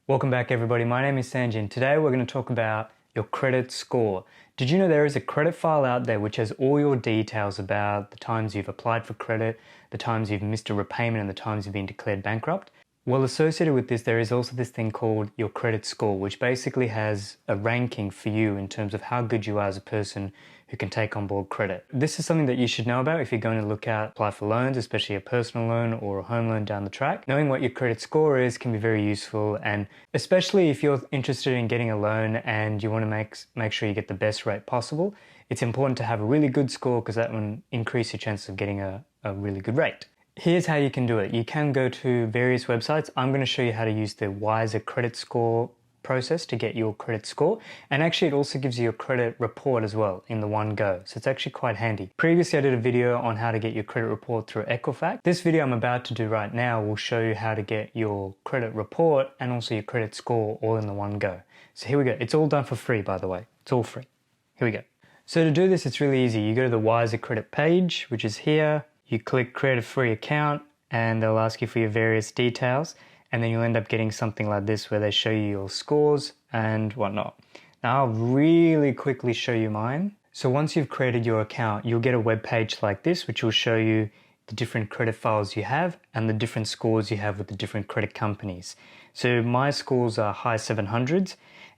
Welcome back everybody, my name is Sanjay and today we're going to talk about your credit score. Did you know there is a credit file out there which has all your details about the times you've applied for credit, the times you've missed a repayment and the times you've been declared bankrupt? Well, associated with this there is also this thing called your credit score, which basically has a ranking for you in terms of how good you are as a person who can take on board credit. This is something that you should know about if you're going to apply for loans, especially a personal loan or a home loan down the track. Knowing what your credit score is can be very useful, and especially if you're interested in getting a loan and you want to make sure you get the best rate possible, it's important to have a really good score because that will increase your chances of getting a really good rate. Here's how you can do it. You can go to various websites. I'm going to show you how to use the Wisr Credit Score process to get your credit score, and actually it also gives you a credit report as well in the one go, so it's actually quite handy. Previously I did a video on how to get your credit report through Equifax. This video I'm about to do right now will show you how to get your credit report and also your credit score all in the one go. So here we go. It's all done for free, by the way. It's all free. Here we go. So to do this it's really easy. You go to the Wisr Credit page, which is here. You click create a free account and they'll ask you for your various details, and then you'll end up getting something like this where they show you your scores and whatnot. Now I'll really quickly show you mine. So once you've created your account, you'll get a web page like this which will show you the different credit files you have and the different scores you have with the different credit companies. So my scores are high 700s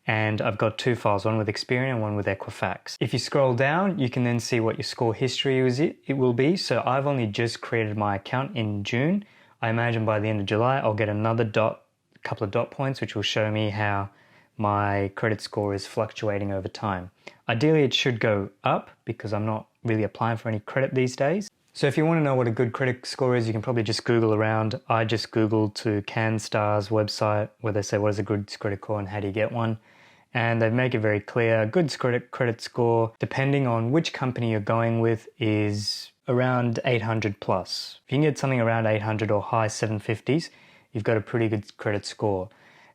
and I've got two files, one with Experian and one with Equifax. If you scroll down, you can then see what your score history will be. So I've only just created my account in June. I imagine by the end of July, I'll get another couple of dot points, which will show me how my credit score is fluctuating over time. Ideally, it should go up because I'm not really applying for any credit these days. So if you want to know what a good credit score is, you can probably just Google around. I just Googled to CanStar's website where they say what is a good credit score and how do you get one. And they make it very clear. A good credit score, depending on which company you're going with, is around 800 plus. If you can get something around 800 or high 750s, you've got a pretty good credit score.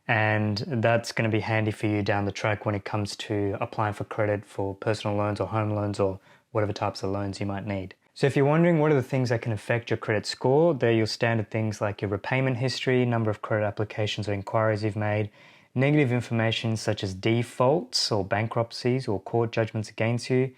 And that's going to be handy for you down the track when it comes to applying for credit for personal loans or home loans or whatever types of loans you might need. So if you're wondering what are the things that can affect your credit score, they're your standard things like your repayment history, number of credit applications or inquiries you've made, negative information such as defaults or bankruptcies or court judgments against you,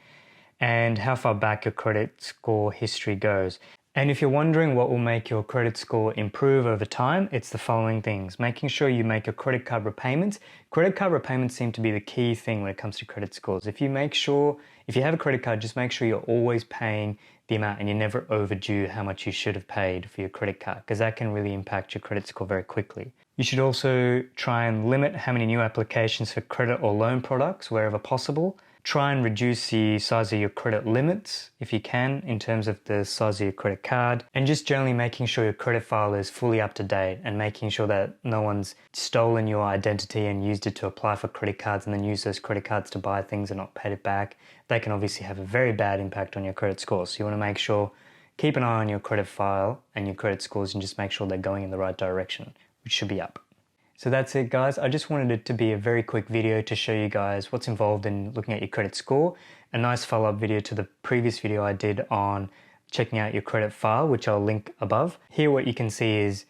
and how far back your credit score history goes. And if you're wondering what will make your credit score improve over time, it's the following things. Making sure you make your credit card repayments. Credit card repayments seem to be the key thing when it comes to credit scores. If you have a credit card, just make sure you're always paying the amount and you're never overdue how much you should have paid for your credit card, because that can really impact your credit score very quickly. You should also try and limit how many new applications for credit or loan products wherever possible. Try and reduce the size of your credit limits if you can in terms of the size of your credit card, and just generally making sure your credit file is fully up to date and making sure that no one's stolen your identity and used it to apply for credit cards and then use those credit cards to buy things and not paid it back. They can obviously have a very bad impact on your credit score. So you want to make sure, keep an eye on your credit file and your credit scores and just make sure they're going in the right direction, which should be up. So that's it guys, I just wanted it to be a very quick video to show you guys what's involved in looking at your credit score. A nice follow-up video to the previous video I did on checking out your credit file, which I'll link above. Here what you can see is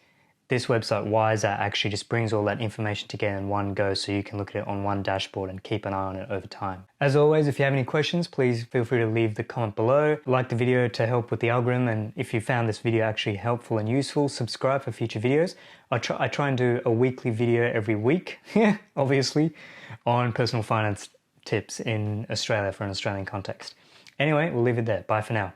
this website Wisr actually just brings all that information together in one go so you can look at it on one dashboard and keep an eye on it over time. As always, if you have any questions, please feel free to leave the comment below. Like the video to help with the algorithm, and if you found this video actually helpful and useful, subscribe for future videos. I try and do a weekly video every week, obviously, on personal finance tips in Australia for an Australian context. Anyway, we'll leave it there. Bye for now.